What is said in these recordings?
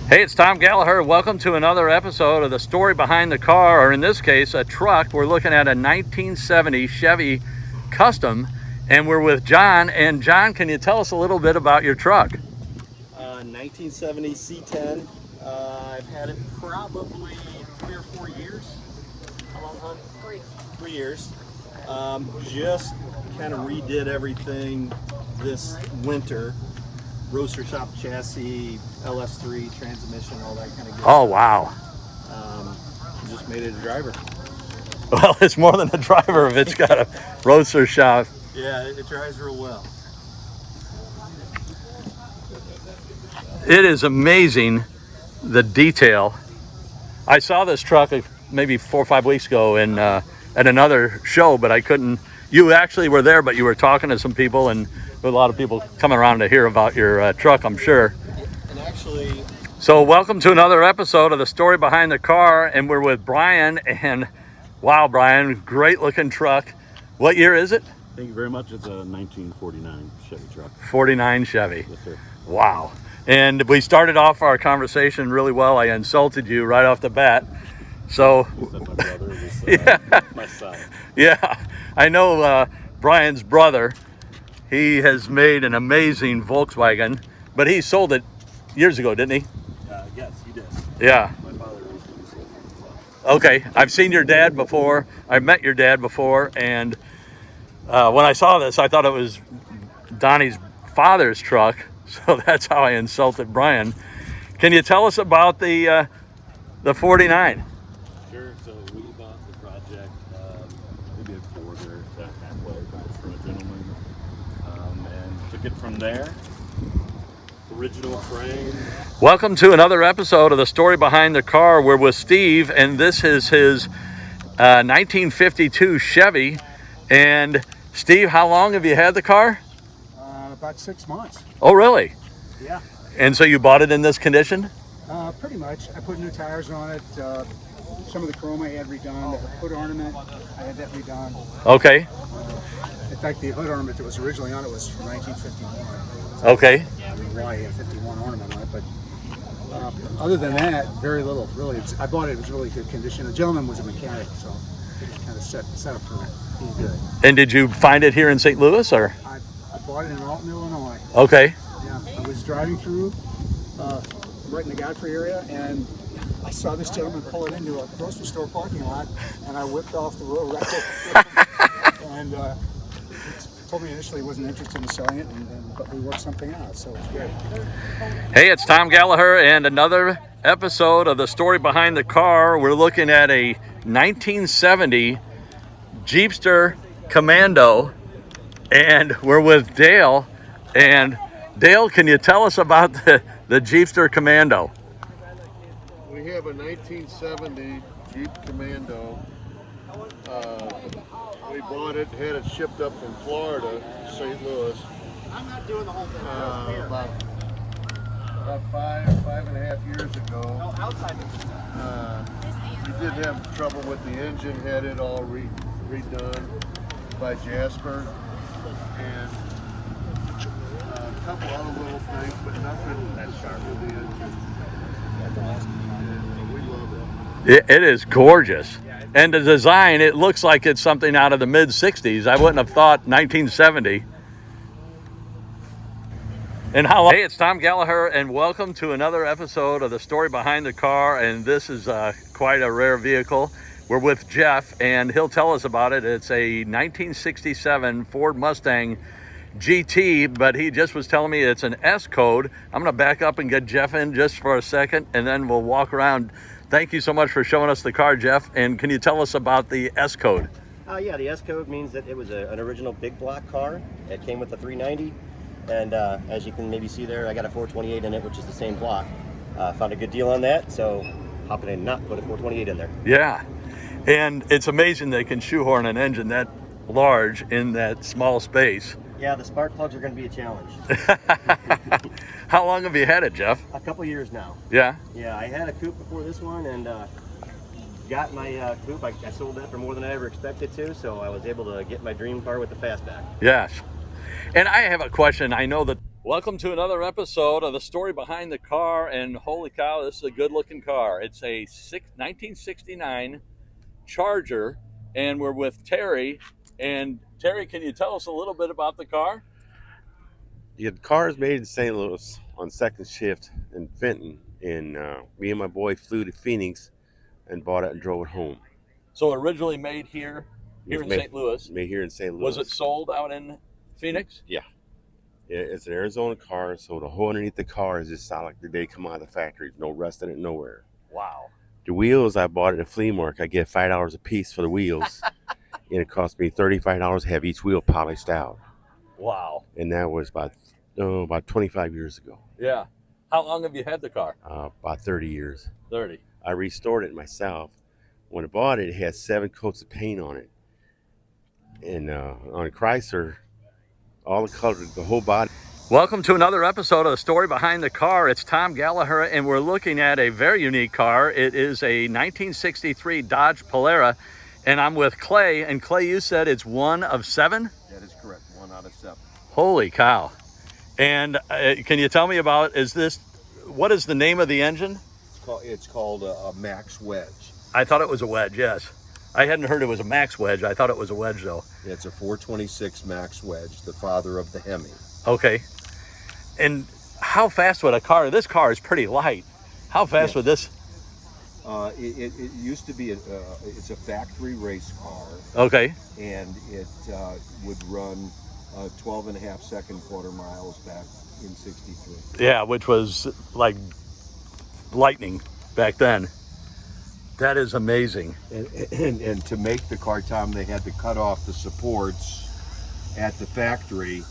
Hey, it's Tom Gallagher. Welcome to another episode of The Story Behind the Car, or in this case, a truck. We're looking at a 1970 Chevy Custom, and we're with John. And John, can you tell us a little bit about your truck? 1970 C10. I've had it probably 3 or 4 years. How long, hon? 3 years. Just kind of redid everything this winter. Roaster shop chassis, LS3 transmission, all that kind of good Oh, stuff. wow. Just made it a driver. Well, it's more than a driver if it's got a roadster shop. Yeah, it drives real well. It is amazing, the detail. I saw this truck maybe 4 or 5 weeks ago at another show, but I couldn't. You actually were there, but you were talking to some people, and there were a lot of people coming around to hear about your truck, I'm sure. And actually, So welcome to another episode of The Story Behind the Car, and we're with Brian. And wow, Brian, great looking truck. What year is it? Thank you very much. It's a 1949 Chevy truck. 49 Chevy. Yes, sir. Wow. And we started off our conversation really well. I insulted you right off the bat. So Is that my brother? Is Yeah. my son? yeah, I know Brian's brother. He has made an amazing Volkswagen, but he sold it years ago, didn't he? Yes, he did. Yeah. My father recently sold it as well. Okay, I've seen your dad before. I've met your dad before, and when I saw this, I thought it was Donnie's father's truck, so that's how I insulted Brian. Can you tell us about the 49? Sure. So we bought the project maybe a quarter to halfway from a gentleman, and took it from there. Original frame. Welcome to another episode of The Story Behind the Car. We're with Steve, and this is his 1952 Chevy. And Steve, how long have you had the car? About 6 months. Oh, really? Yeah, And so you bought it in this condition? pretty much. I put new tires on it. Some of the chrome I had redone. The hood ornament, I had that redone. Okay. In fact, the hood ornament that was originally on it was from 1951. Okay. I don't know why it had 51 ornament on it, but other than that, very little. Really, I bought it. It was really good condition. The gentleman was a mechanic, so it kind of set up for being good. And did you find it here in St. Louis, or? I bought it in Alton, Illinois. Okay. Yeah, I was driving through right in the Godfrey area, and I saw this gentleman pull it into a grocery store parking lot, and I whipped off the road right there. And he told me initially he wasn't interested in selling it, but we worked something out, so it's great. Hey, it's Tom Gallagher, and another episode of The Story Behind the Car. We're looking at a 1970 Jeepster Commando, and we're with Dale. And Dale, can you tell us about the Jeepster Commando? We have a 1970 Jeep Commando. We bought it, had it shipped up from Florida to St. Louis. I'm not doing the whole thing. About 5.5 years ago. Outside. We did have trouble with the engine, had it all redone by Jasper, and a couple other little things, but nothing that sharp with the engine. And we love it. It is gorgeous. And the design, it looks like it's something out of the mid-60s. I wouldn't have thought 1970. And how? Hey, it's Tom Gallagher, and welcome to another episode of The Story Behind the Car. And this is quite a rare vehicle. We're with Jeff, and he'll tell us about it. It's a 1967 Ford Mustang GT, but he just was telling me it's an S code. I'm going to back up and get Jeff in just for a second, and then we'll walk around. Thank you so much for showing us the car, Jeff. And can you tell us about the S code? Yeah, the S code means that it was an original big block car. It came with a 390, and as you can maybe see there, I got a 428 in it, which is the same block. Found a good deal on that, so how can I not put a 428 in there? Yeah, and it's amazing they can shoehorn an engine that large in that small space. Yeah, the spark plugs are going to be a challenge. How long have you had it, Jeff? A couple years now. Yeah. Yeah, I had a coupe before this one, and got my coupe. I sold that for more than I ever expected to, so I was able to get my dream car with the fastback. Yes. And I have a question. I know that Welcome to another episode of the story behind the car, and holy cow, this is a good looking car. It's a 1969 Charger, and we're with Terry. And Terry, can you tell us a little bit about the car? Yeah, the car is made in St. Louis on second shift in Fenton, and me and my boy flew to Phoenix and bought it and drove it home. So originally made here in St. Louis. Made here in St. Louis. Was it sold out in Phoenix? Yeah. It's an Arizona car, so the whole underneath the car is just solid like the day come out of the factory. No rust in it, nowhere. Wow. The wheels, I bought at a flea market. I get $5 a piece for the wheels, and it cost me $35 to have each wheel polished out. Wow. And that was about 25 years ago. Yeah. How long have you had the car? About 30 years. 30. I restored it myself. When I bought it, it had 7 coats of paint on it. And on Chrysler, all the color, the whole body. Welcome to another episode of the story behind the car. It's Tom Gallagher, and we're looking at a very unique car. It is a 1963 Dodge Polara, and I'm with Clay. And Clay, you said it's 1 of 7? That is correct, 1 out of 7. Holy cow. And can you tell me about, what is the name of the engine? It's called a Max Wedge. I thought it was a wedge, yes. I hadn't heard it was a Max Wedge. I thought it was a wedge, though. It's a 426 Max Wedge, the father of the Hemi. Okay. And how fast would this car is pretty light. How fast would this? It used to be, it's a factory race car. Okay. And it would run 12.5-second quarter miles back in 63. Yeah, which was like lightning back then. That is amazing. And to make the car, Tom, they had to cut off the supports at the factory,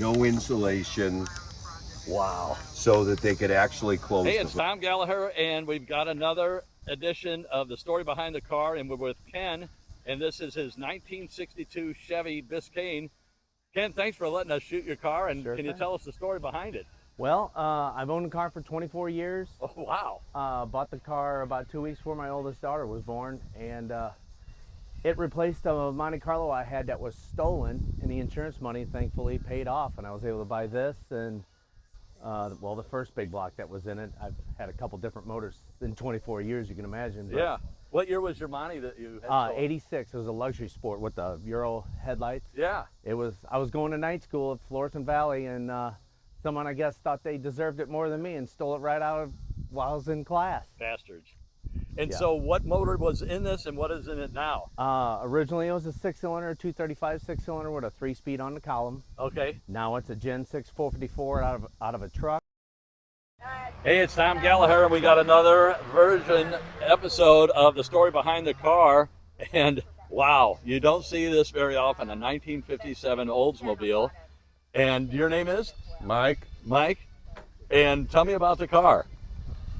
no insulation. Wow. So that they could actually close. Hey, it's Tom Gallagher, and we've got another edition of the story behind the car, and we're with Ken, and this is his 1962 Chevy Biscayne. Ken, thanks for letting us shoot your car, and can you tell us the story behind it? Well, I've owned the car for 24 years. Oh, wow. Bought the car about 2 weeks before my oldest daughter was born, and it replaced a Monte Carlo I had that was stolen, and the insurance money thankfully paid off, and I was able to buy this, and well, the first big block that was in it. I've had a couple different motors in 24 years, you can imagine. Yeah. What year was your Monte that you had? 86. It was a luxury sport with the Euro headlights. Yeah. I was going to night school at Fullerton Valley, and someone, I guess, thought they deserved it more than me and stole it right out of while I was in class. Bastards. And Yeah. so what motor was in this and what is in it now? Originally it was a 6-cylinder, 235 6-cylinder with a 3-speed on the column. Okay. Now it's a Gen 6 454 out of a truck. Hey, it's Tom Gallagher, and we got another episode of the story behind the car. And wow, you don't see this very often, a 1957 Oldsmobile. And your name is? Mike. Mike. And tell me about the car.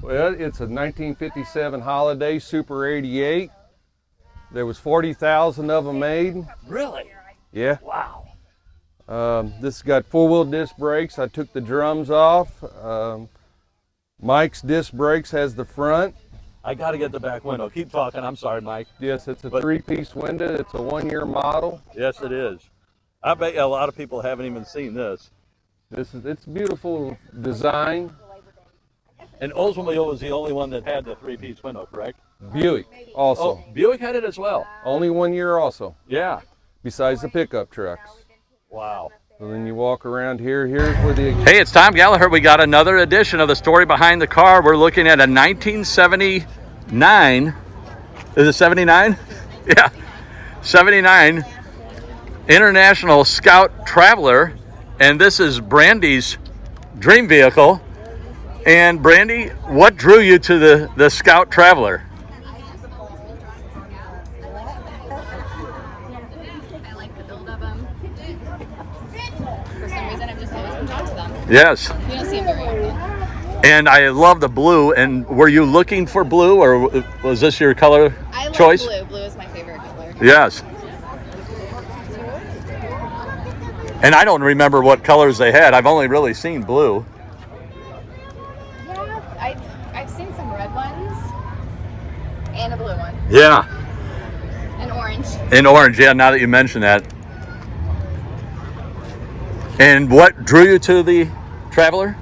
Well, it's a 1957 Holiday Super 88. There was 40,000 of them made. Really? Yeah. Wow. This has got 4-wheel disc brakes. I took the drums off. Mike's disc brakes has the front. I got to get the back window. Keep talking. I'm sorry, Mike. Yes, it's a 3-piece window. It's a 1-year model. Yes, it is. I bet you a lot of people haven't even seen this. It's beautiful design. And Oldsmobile was the only one that had the 3-piece window, correct? Buick also. Oh, Buick had it as well. Only 1 year also, Yeah. besides the pickup trucks. Wow. So then you walk around here. Here's where the Hey, it's Tom Gallagher. We got another edition of the story behind the car. We're looking at a 1979. Is it 79? Yeah. 79 International Scout Traveler. And this is Brandy's dream vehicle. And Brandy, what drew you to the Scout Traveler? I like the build of them. For some reason, I've just always been drawn to them. Yes. You don't see them very often. And I love the blue. And were you looking for blue, or was this your color I like choice? blue. Blue is my favorite color. Yes. And I don't remember what colors they had. I've only really seen blue. Yeah, I've seen some red ones and a blue one. Yeah. And orange. In orange, yeah, now that you mention that. And what drew you to the Traveler?